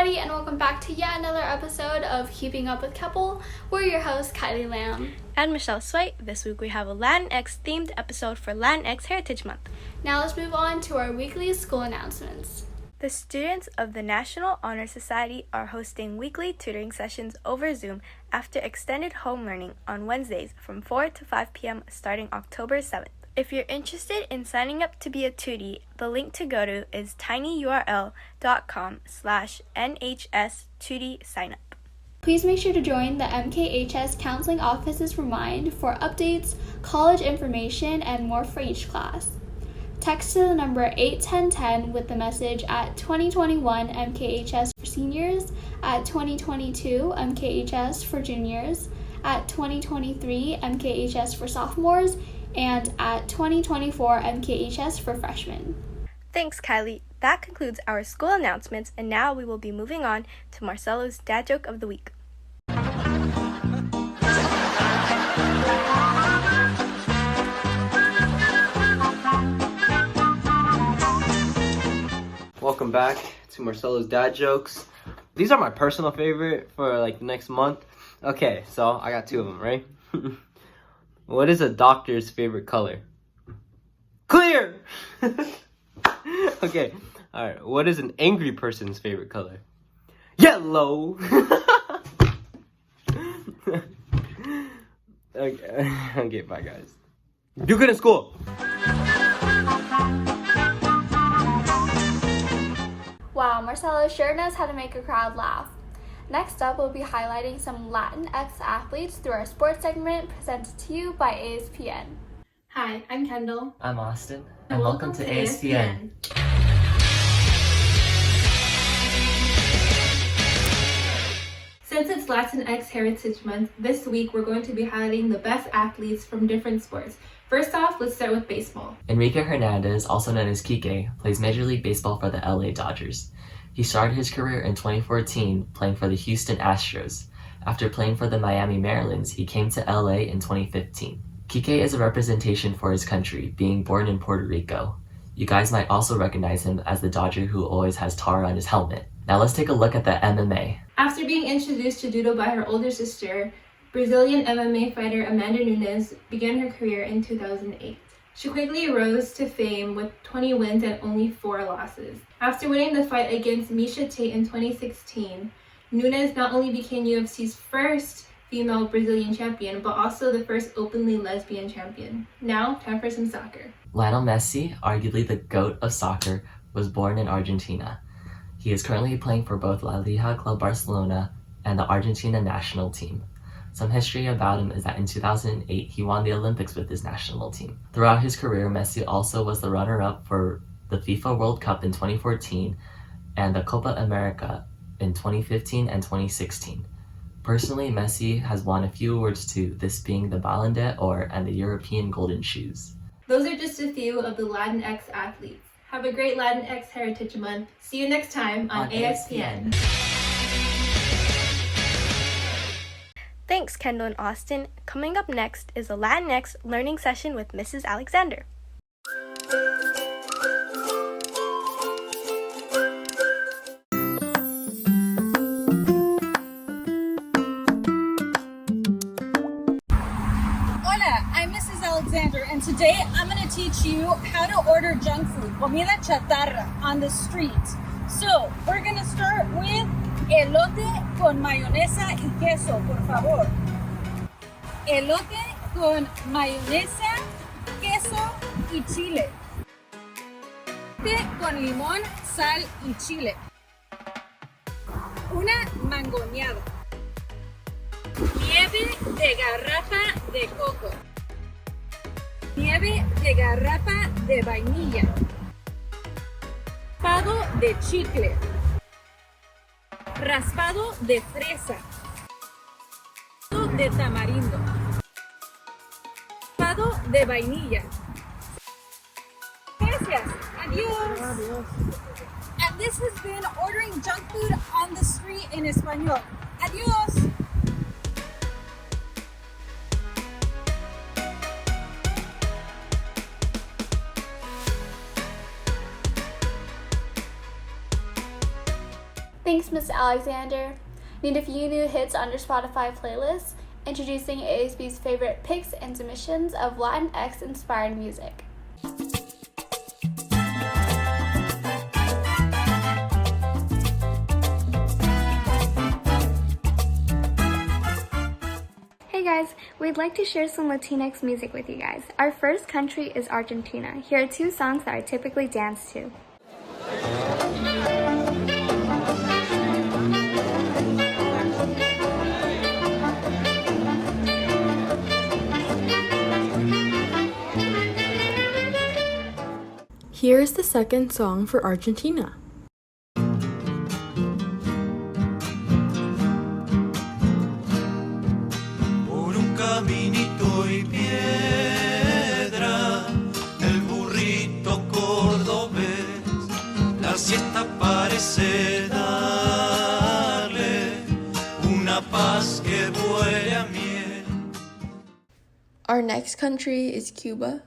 everybody, and welcome back to yet another episode of Keeping Up with Keppel. We're your hosts, Kylie Lamb and Michelle Swite. This week we have a Latinx themed episode for Latinx Heritage Month. Now let's move on to our weekly school announcements. The students of the National Honor Society are hosting weekly tutoring sessions over Zoom after extended home learning on Wednesdays from 4 to 5 p.m. starting October 7th. If you're interested in signing up to be a Tootie, the link to go to is tinyurl.com/NHS Tootie signup. Please make sure to join the MKHS Counseling Offices Remind for updates, college information, and more for each class. Text to the number 81010 with the message at 2021 MKHS for seniors, at 2022 MKHS for juniors, at 2023 MKHS for sophomores, and at 2024 MKHS for freshmen. Thanks, Kylie. That concludes our school announcements, and now we will be moving on to Marcelo's Dad Joke of the Week. Welcome back to Marcelo's Dad Jokes. These are my personal favorite for the next month. Okay, so I got two of them, right? What is a doctor's favorite color? Clear! Okay, alright. What is an angry person's favorite color? Yellow! Okay, bye guys. Do good in school! Wow, Marcelo sure knows how to make a crowd laugh. Next up, we'll be highlighting some Latinx athletes through our sports segment presented to you by ASPN. Hi, I'm Kendall. I'm Austin. And welcome to ASPN. Since it's Latinx Heritage Month, this week we're going to be highlighting the best athletes from different sports. First off, let's start with baseball. Enrique Hernandez, also known as Kike, plays Major League Baseball for the LA Dodgers. He started his career in 2014 playing for the Houston Astros. After playing for the Miami Marlins, he came to LA in 2015. Kike is a representation for his country, being born in Puerto Rico. You guys might also recognize him as the Dodger who always has tar on his helmet. Now let's take a look at the MMA. After being introduced to judo by her older sister, Brazilian MMA fighter Amanda Nunes began her career in 2008. She quickly rose to fame with 20 wins and only 4 losses. After winning the fight against Miesha Tate in 2016, Nunes not only became UFC's first female Brazilian champion, but also the first openly lesbian champion. Now, time for some soccer. Lionel Messi, arguably the GOAT of soccer, was born in Argentina. He is currently playing for both La Liga Club Barcelona and the Argentina national team. Some history about him is that in 2008, he won the Olympics with his national team. Throughout his career, Messi also was the runner-up for the FIFA World Cup in 2014 and the Copa America in 2015 and 2016. Personally, Messi has won a few awards too, this being the Ballon d'Or and the European Golden Shoes. Those are just a few of the Latinx athletes. Have a great Latinx Heritage Month. See you next time on ASPN. Thanks, Kendall and Austin. Coming up next is a Latinx learning session with Mrs. Alexander. Hola, I'm Mrs. Alexander, and today I'm going to teach you how to order junk food, comida chatarra, on the street. So, we're going to start with elote con mayonesa y queso, por favor. Elote con mayonesa, queso y chile. Elote con limón, sal y chile. Una mangoneada. Nieve de garrafa de coco. Nieve de garrafa de vainilla. Raspado de chicle. Raspado de fresa. De tamarindo. Raspado de vainilla. Gracias. Adiós. And this has been ordering junk food on the street in Español. Adiós. Thanks, Miss Alexander. Need a few new hits on your Spotify playlist? Introducing ASB's favorite picks and submissions of Latinx-inspired music. Hey guys, we'd like to share some Latinx music with you guys. Our first country is Argentina. Here are 2 songs that I typically dance to. Here is the second song for Argentina. Por un caminito y piedra, el burrito cordobés, la siesta parece darle una paz que huele a miel. Our next country is Cuba.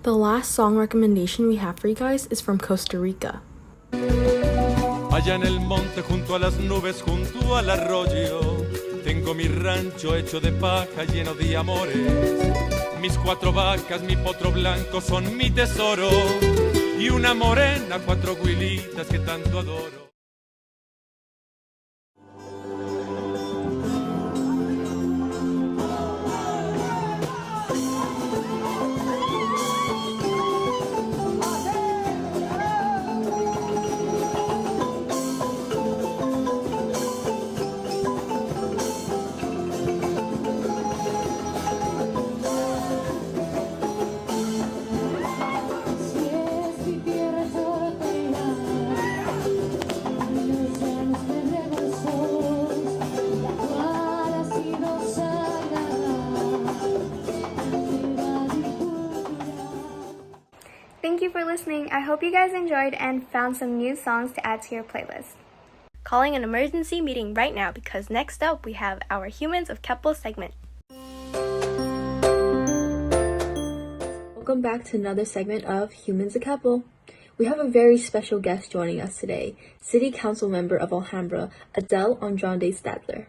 The last song recommendation we have for you guys is from Costa Rica. Allá en el monte junto a las nubes, junto al arroyo, tengo mi rancho hecho de paja lleno de amores. Mis 4 vacas, mi potro blanco son mi tesoro, y una morena, 4 huilitas que tanto adoro. Thank you for listening. I hope you guys enjoyed and found some new songs to add to your playlist. Calling an emergency meeting right now because next up we have our Humans of Keppel segment. Welcome back to another segment of Humans of Keppel. We have a very special guest joining us today, City Council Member of Alhambra, Adele Andrade Stadler.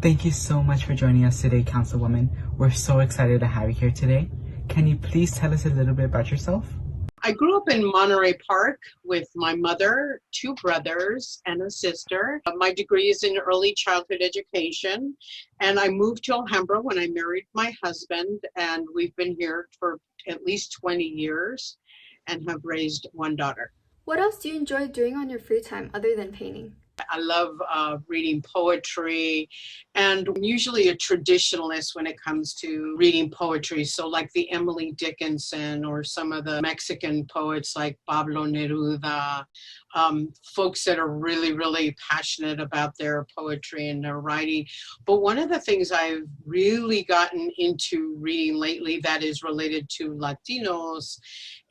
Thank you so much for joining us today, Councilwoman. We're so excited to have you here today. Can you please tell us a little bit about yourself? I grew up in Monterey Park with my mother, 2 brothers, and a sister. My degree is in early childhood education, and I moved to Alhambra when I married my husband, and we've been here for at least 20 years and have raised 1 daughter. What else do you enjoy doing on your free time other than painting? I love reading poetry, and I'm usually a traditionalist when it comes to reading poetry. So like the Emily Dickinson or some of the Mexican poets like Pablo Neruda, folks that are really, really passionate about their poetry and their writing. But one of the things I've really gotten into reading lately that is related to Latinos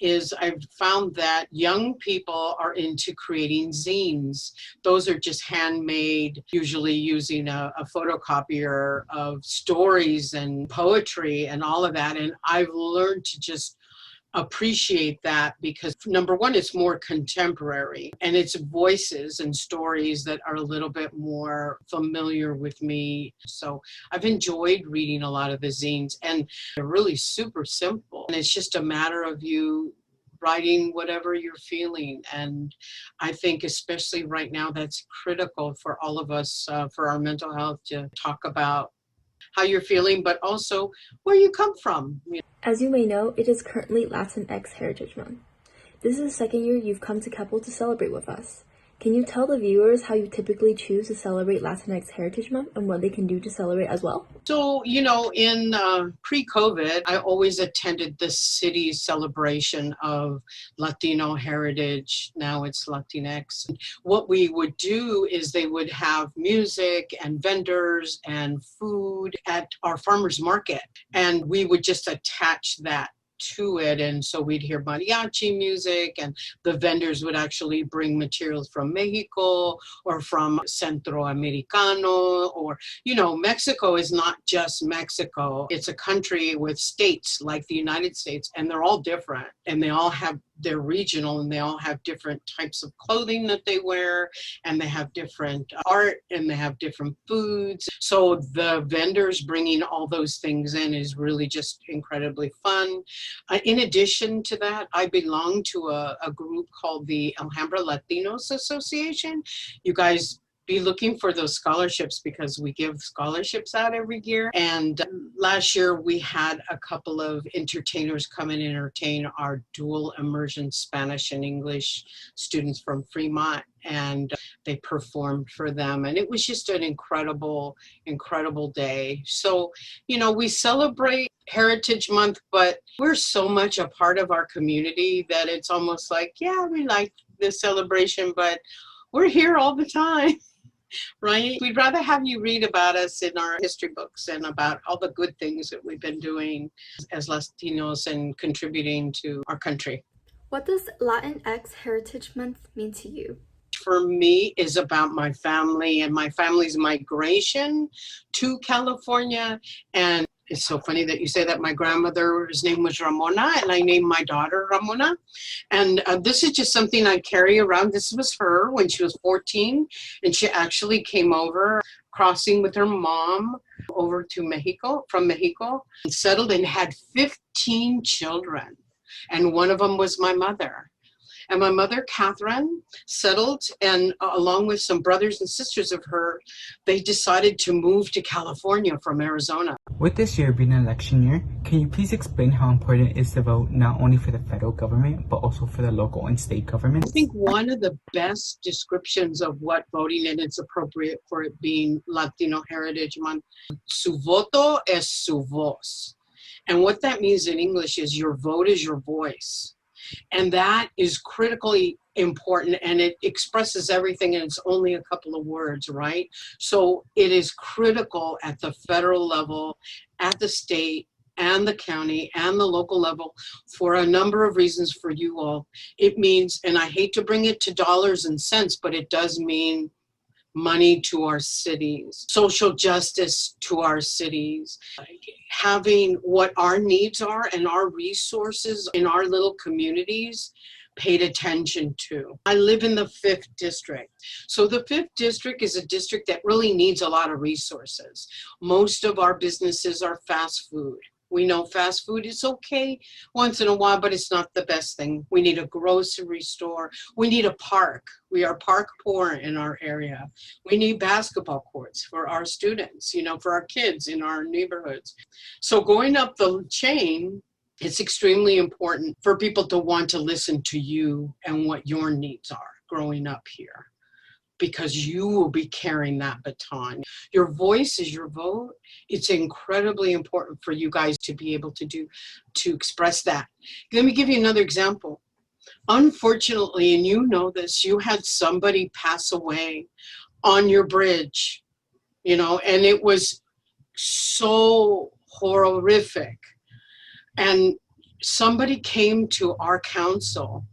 is I've found that young people are into creating zines. Those are just handmade, usually using a photocopier of stories and poetry and all of that. And I've learned to just appreciate that because number one, it's more contemporary and it's voices and stories that are a little bit more familiar with me. So I've enjoyed reading a lot of the zines, and they're really super simple. And it's just a matter of you writing whatever you're feeling. And I think especially right now, that's critical for all of us, for our mental health, to talk about how you're feeling, but also where you come from. As you may know, it is currently Latinx Heritage Month. This is the second year you've come to Keppel to celebrate with us. Can you tell the viewers how you typically choose to celebrate Latinx Heritage Month and what they can do to celebrate as well? So, in pre-COVID, I always attended the city's celebration of Latino heritage. Now it's Latinx. What we would do is they would have music and vendors and food at our farmers market, and we would just attach that to it. And so we'd hear mariachi music, and the vendors would actually bring materials from Mexico or from Centroamericano, or Mexico is not just Mexico. It's a country with states like the United States, and they're all different, and they all have they're regional, and they all have different types of clothing that they wear, and they have different art, and they have different foods. So the vendors bringing all those things in is really just incredibly fun. In addition to that, I belong to a group called the Alhambra Latinos Association. You guys be looking for those scholarships, because we give scholarships out every year. And last year we had a couple of entertainers come and entertain our dual immersion Spanish and English students from Fremont, and they performed for them. And it was just an incredible, incredible day. So, we celebrate Heritage Month, but we're so much a part of our community that it's almost like, yeah, we like this celebration, but we're here all the time. Right? We'd rather have you read about us in our history books and about all the good things that we've been doing as Latinos and contributing to our country. What does Latinx Heritage Month mean to you? For me, is about my family and my family's migration to California. And it's so funny that you say that. My grandmother's name was Ramona, and I named my daughter Ramona. And this is just something I carry around. This was her when she was 14, and she actually came over, crossing with her mom over to Mexico, from Mexico, and settled and had 15 children. And one of them was my mother. And my mother, Catherine, settled, and along with some brothers and sisters of her, they decided to move to California from Arizona. With this year being an election year, can you please explain how important it is to vote not only for the federal government, but also for the local and state governments? I think one of the best descriptions of what voting, and it's appropriate for it being Latino Heritage Month, su voto es su voz. And what that means in English is your vote is your voice. And that is critically important, and it expresses everything, and it's only a couple of words, right? So it is critical at the federal level, at the state, and the county, and the local level, for a number of reasons for you all. It means, and I hate to bring it to dollars and cents, but it does mean money to our cities, social justice to our cities, having what our needs are and our resources in our little communities paid attention to. I live in the 5th district. So the 5th district is a district that really needs a lot of resources. Most of our businesses are fast food. We know fast food is okay once in a while, but it's not the best thing. We need a grocery store. We need a park. We are park poor in our area. We need basketball courts for our students, for our kids in our neighborhoods. So going up the chain, it's extremely important for people to want to listen to you and what your needs are growing up here, because you will be carrying that baton. Your voice is your vote. It's incredibly important for you guys to be able to express that. Let me give you another example. Unfortunately, and you know this, you had somebody pass away on your bridge, and it was so horrific. And somebody came to our council.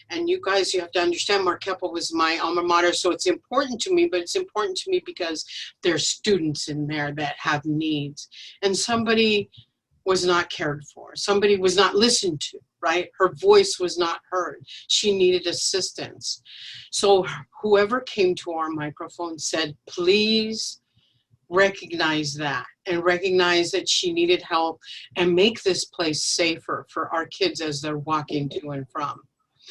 And you guys, you have to understand, Mark Keppel was my alma mater, so it's important to me, but it's important to me because there's students in there that have needs. And somebody was not cared for. Somebody was not listened to, right? Her voice was not heard. She needed assistance. So whoever came to our microphone said, please recognize that, and recognize that she needed help, and make this place safer for our kids as they're walking to and from.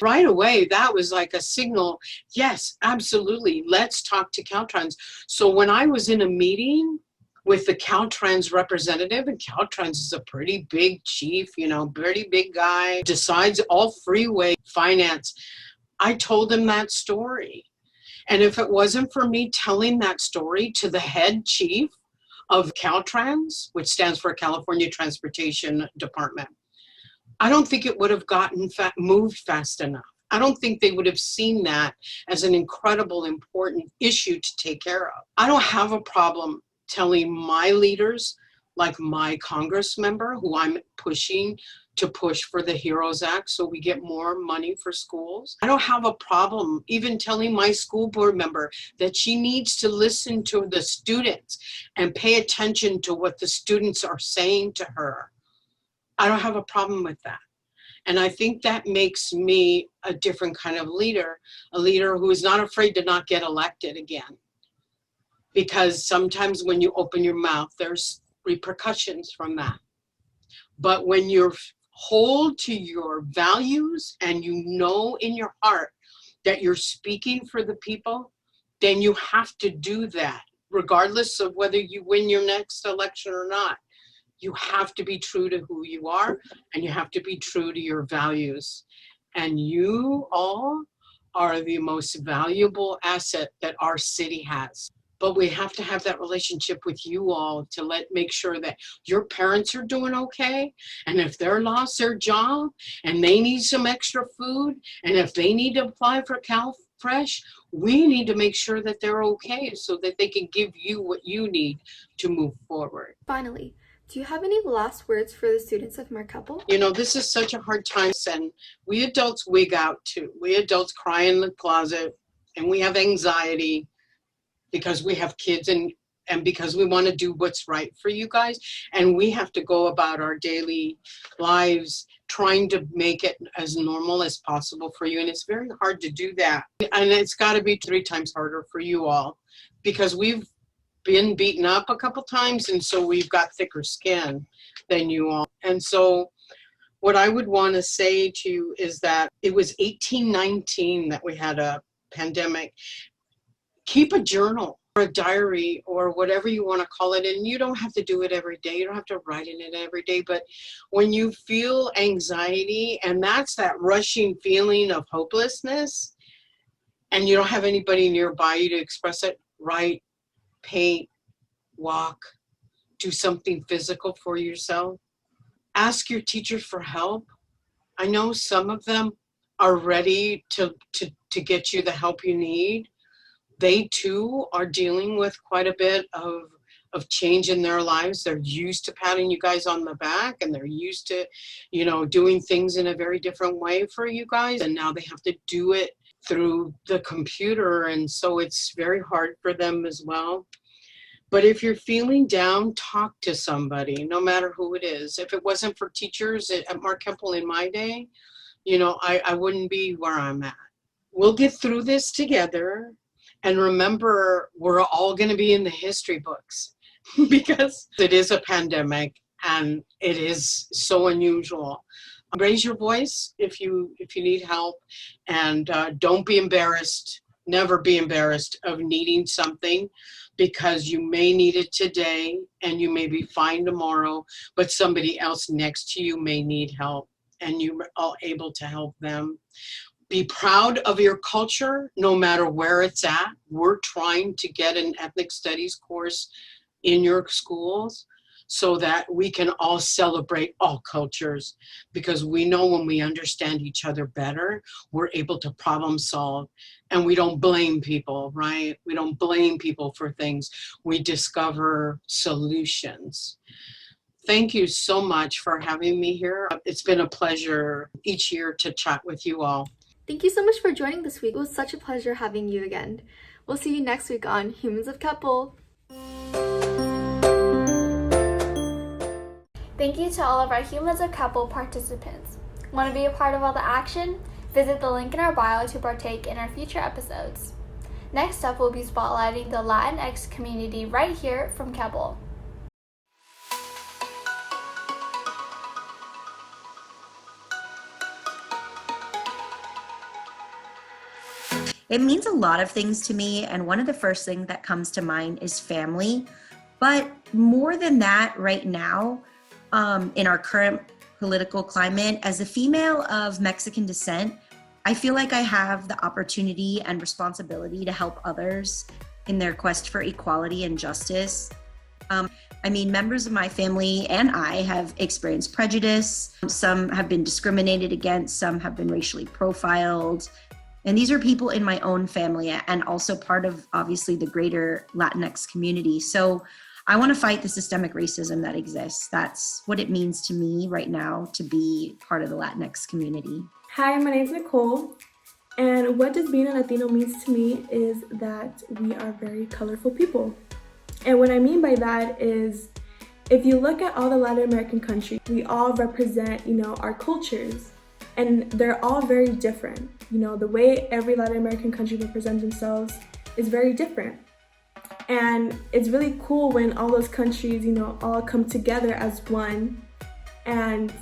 Right away, that was like a signal. Yes, absolutely. Let's talk to Caltrans. So when I was in a meeting with the Caltrans representative, and Caltrans is a pretty big chief, pretty big guy, decides all freeway finance, I told him that story. And if it wasn't for me telling that story to the head chief of Caltrans, which stands for California Transportation Department, I don't think it would have gotten moved fast enough. I don't think they would have seen that as an incredible, important issue to take care of. I don't have a problem telling my leaders, like my Congress member, who I'm pushing to push for the HEROES Act so we get more money for schools. I don't have a problem even telling my school board member that she needs to listen to the students and pay attention to what the students are saying to her. I don't have a problem with that. And I think that makes me a different kind of leader, a leader who is not afraid to not get elected again. Because sometimes when you open your mouth, there's repercussions from that. But when you hold to your values and you know in your heart that you're speaking for the people, then you have to do that, regardless of whether you win your next election or not. You have to be true to who you are, and you have to be true to your values. And you all are the most valuable asset that our city has. But we have to have that relationship with you all to make sure that your parents are doing okay. And if they're lost their job and they need some extra food, and if they need to apply for CalFresh, we need to make sure that they're okay so that they can give you what you need to move forward. Finally, do you have any last words for the students of Keppel? You know, this is such a hard time, and we adults wig out too. We adults cry in the closet, and we have anxiety because we have kids and because we want to do what's right for you guys. And we have to go about our daily lives trying to make it as normal as possible for you. And it's very hard to do that. And it's got to be 3 times harder for you all because we've been beaten up a couple times, and so we've got thicker skin than you all. And so what I would want to say to you is that it was 1819 that we had a pandemic. Keep a journal or a diary or whatever you want to call it, and you don't have to do it every day. You don't have to write in it every day, but when you feel anxiety, and that's that rushing feeling of hopelessness, and you don't have anybody nearby you to express it, write, paint, walk, do something physical for yourself. Ask your teachers for help. I know some of them are ready to get you the help you need. They too are dealing with quite a bit of change in their lives. They're used to patting you guys on the back, and they're used to, you know, doing things in a very different way for you guys. And now they have to do it through the computer, and so it's very hard for them as well. But if you're feeling down, talk to somebody, no matter who it is. If it wasn't for teachers at Keppel in my day, you know, I wouldn't be where I'm at. We'll get through this together, and remember, we're all going to be in the history books because it is a pandemic and it is so unusual. Raise your voice if you need help, and don't be embarrassed. Never be embarrassed of needing something, because you may need it today and you may be fine tomorrow, but somebody else next to you may need help, and you are able to help them. Be proud of your culture, no matter where it's at. We're trying to get an ethnic studies course in your schools so that we can all celebrate all cultures, because we know when we understand each other better, we're able to problem solve, and we don't blame people, right? We don't blame people for things. We discover solutions. Thank you so much for having me here. It's been a pleasure each year to chat with you all. Thank you so much for joining this week. It was such a pleasure having you again. We'll see you next week on Humans of Keppel. Thank you to all of our Humans of Keppel participants. Want to be a part of all the action? Visit the link in our bio to partake in our future episodes. Next up, we'll be spotlighting the Latinx community right here from Keppel. It means a lot of things to me, and one of the first things that comes to mind is family. But more than that, right now, in our current political climate, as a female of Mexican descent, I feel like I have the opportunity and responsibility to help others in their quest for equality and justice. Members of my family and I have experienced prejudice. Some have been discriminated against, some have been racially profiled. And these are people in my own family and also part of, obviously, the greater Latinx community. So I want to fight the systemic racism that exists. That's what it means to me right now to be part of the Latinx community. Hi, my name is Nicole. And what does being a Latino means to me is that we are very colorful people. And what I mean by that is, if you look at all the Latin American countries, we all represent, our cultures. And they're all very different. The way every Latin American country represents themselves is very different. And it's really cool when all those countries, all come together as one. And,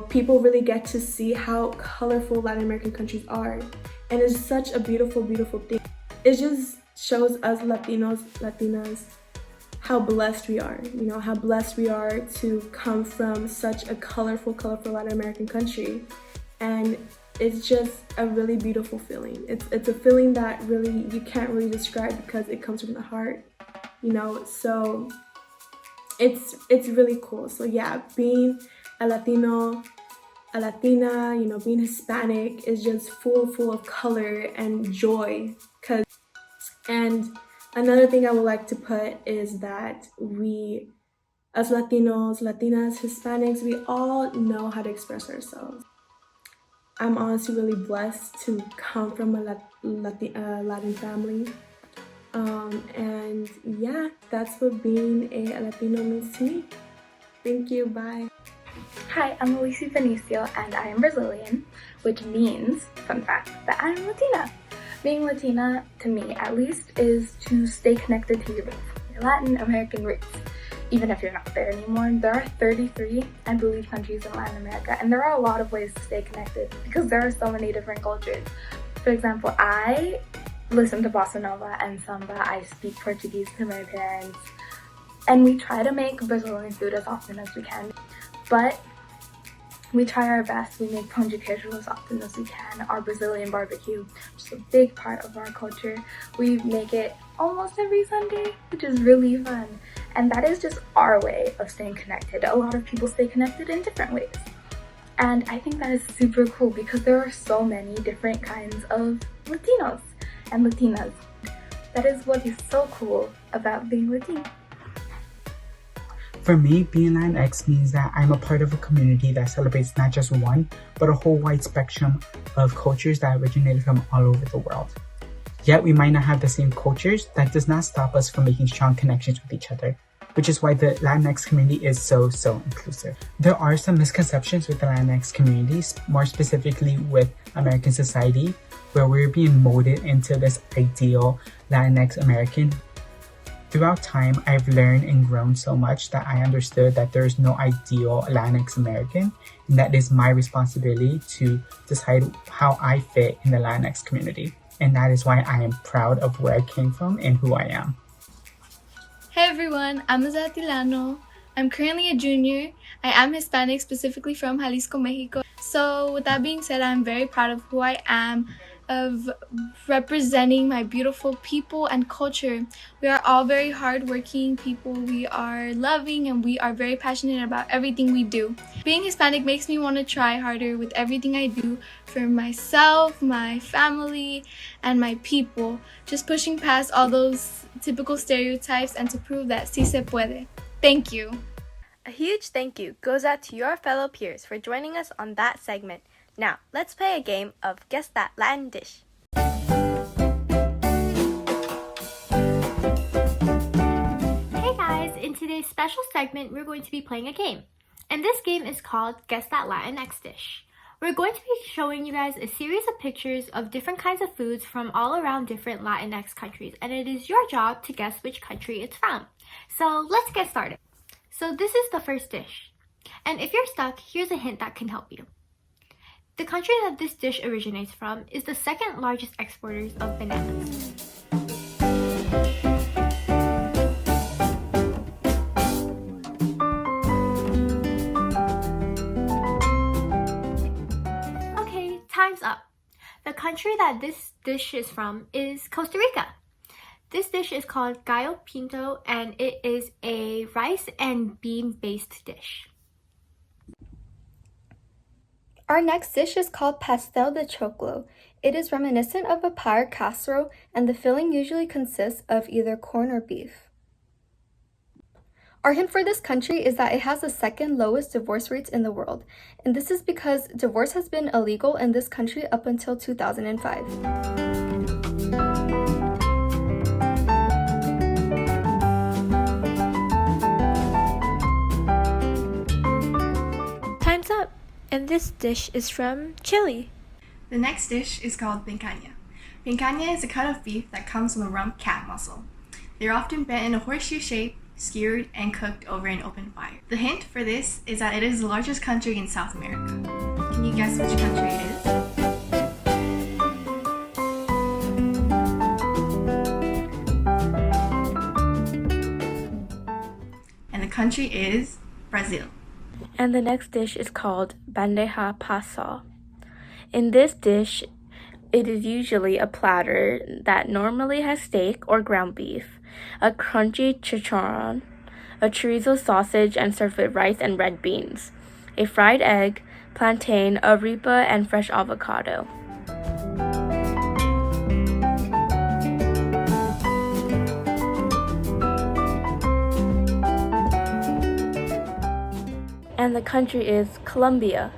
people really get to see how colorful Latin American countries are. And it's such a beautiful, beautiful thing. It just shows us Latinos, Latinas, how blessed we are, how blessed we are to come from such a colorful Latin American country. And it's just a really beautiful feeling. It's a feeling that really you can't really describe because it comes from the heart, so it's really cool. So yeah, being a Latino, a Latina, being Hispanic is just full of color and joy. And another thing I would like to put is that we, as Latinos, Latinas, Hispanics, we all know how to express ourselves. I'm honestly really blessed to come from a Latin family. And yeah, that's what being a Latino means to me. Thank you, bye. Hi, I'm Alicia Benicio and I am Brazilian, which means, fun fact, that I'm Latina. Being Latina, to me at least, is to stay connected to your roots, your Latin American roots. Even if you're not there anymore, there are 33, I believe, countries in Latin America, and there are a lot of ways to stay connected because there are so many different cultures. For example, I listen to bossa nova and samba. I speak Portuguese to my parents, and we try to make Brazilian food as often as we can, but we try our best. We make pão de queijo as often as we can. Our Brazilian barbecue, which is a big part of our culture. We make it almost every Sunday, which is really fun. And that is just our way of staying connected. A lot of people stay connected in different ways. And I think that is super cool because there are so many different kinds of Latinos and Latinas. That is what is so cool about being Latino. For me, being Latinx means that I'm a part of a community that celebrates not just one, but a whole wide spectrum of cultures that originated from all over the world. Yet we might not have the same cultures. That does not stop us from making strong connections with each other, which is why the Latinx community is so inclusive. There are some misconceptions with the Latinx communities, more specifically with American society, where we're being molded into this ideal Latinx American. Throughout time, I've learned and grown so much that I understood that there is no ideal Latinx American, and that it is my responsibility to decide how I fit in the Latinx community. And that is why I am proud of where I came from and who I am. Hey everyone, I'm Azatilano. I'm currently a junior. I am Hispanic, specifically from Jalisco, Mexico. So with that being said, I'm very proud of who I am, of representing my beautiful people and culture. We are all very hardworking people. We are loving and we are very passionate about everything we do. Being Hispanic makes me want to try harder with everything I do for myself, my family, and my people. Just pushing past all those typical stereotypes and to prove that sí se puede. Thank you. A huge thank you goes out to your fellow peers for joining us on that segment. Now, let's play a game of Guess That Latin Dish. Hey guys, in today's special segment, we're going to be playing a game. And this game is called Guess That Latinx Dish. We're going to be showing you guys a series of pictures of different kinds of foods from all around different Latinx countries. And it is your job to guess which country it's from. So let's get started. So this is the first dish. And if you're stuck, here's a hint that can help you. The country that this dish originates from is the second largest exporters of bananas. country that this dish is from is Costa Rica. This dish is called gallo pinto, and it is a rice and bean based dish. Our next dish is called pastel de choclo. It is reminiscent of a pie casserole, and the filling usually consists of either corn or beef. Our hint for this country is that it has the second lowest divorce rates in the world, and this is because divorce has been illegal in this country up until 2005. Time's up, and this dish is from Chile. The next dish is called picanha. Picanha is a cut of beef that comes from the rump calf muscle. They're often bent in a horseshoe shape, skewered, and cooked over an open fire. The hint for this is that it is the largest country in South America. Can you guess which country it is? And the country is Brazil. And the next dish is called bandeja paisa. In this dish, it is usually a platter that normally has steak or ground beef, a crunchy chicharron, a chorizo sausage, and served with rice and red beans, a fried egg, plantain, arepa, and fresh avocado. And the country is Colombia.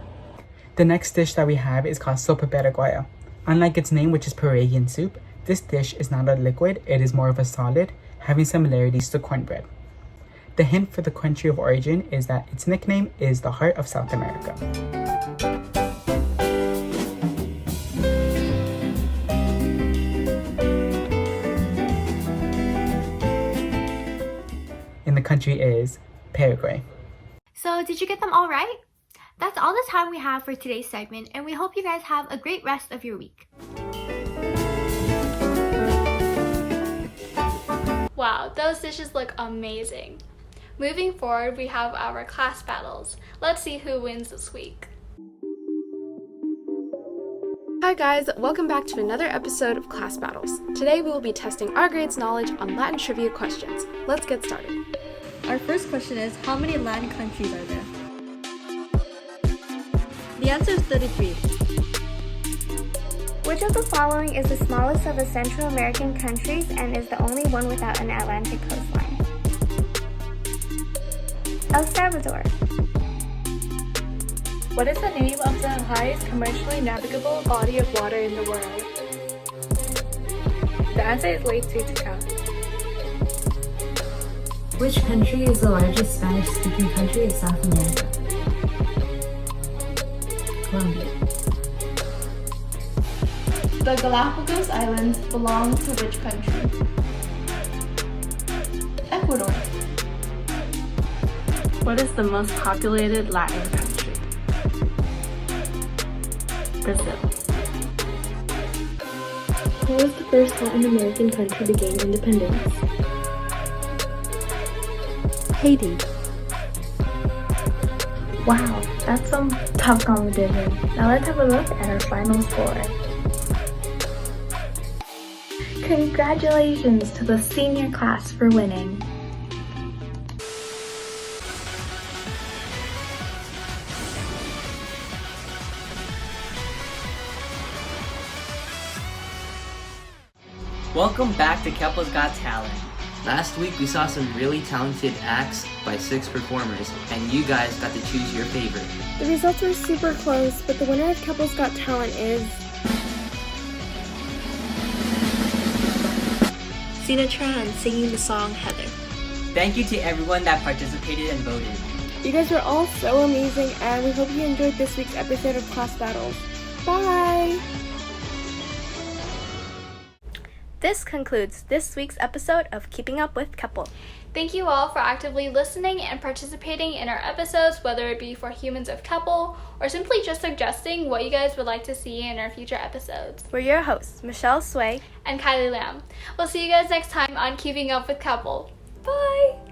The next dish that we have is called sopa paraguaya. Unlike its name, which is Peruvian soup, this dish is not a liquid, it is more of a solid, having similarities to cornbread. The hint for the country of origin is that its nickname is the heart of South America. And the country is Paraguay. So did you get them all right? That's all the time we have for today's segment, and we hope you guys have a great rest of your week. Wow, those dishes look amazing. Moving forward, we have our class battles. Let's see who wins this week. Hi guys, welcome back to another episode of Class Battles. Today we will be testing our grades' knowledge on Latin trivia questions. Let's get started. Our first question is, how many Latin countries are there? The answer is 33. Which of the following is the smallest of the Central American countries and is the only one without an Atlantic coastline? El Salvador. What is the name of the highest commercially navigable body of water in the world? The answer is Lake Titicaca. Which country is the largest Spanish-speaking country of South America? Colombia. The Galapagos Islands belong to which country? Ecuador. What is the most populated Latin country? Brazil. What was the first Latin American country to gain independence? Haiti. Wow, that's some tough competition. Now let's have a look at our final score. Congratulations to the senior class for winning. Welcome back to Keppel's Got Talent. Last week we saw some really talented acts by 6 performers, and you guys got to choose your favorite. The results were super close, but the winner of Keppel's Got Talent is Cena Tran singing the song Heather. Thank you to everyone that participated and voted. You guys were all so amazing, and we hope you enjoyed this week's episode of Class Battles. Bye! This concludes this week's episode of Keeping Up with Keppel. Thank you all for actively listening and participating in our episodes, whether it be for Humans of Keppel or simply just suggesting what you guys would like to see in our future episodes. We're your hosts, Michelle Sway and Kylie Lamb. We'll see you guys next time on Keeping Up with Keppel. Bye!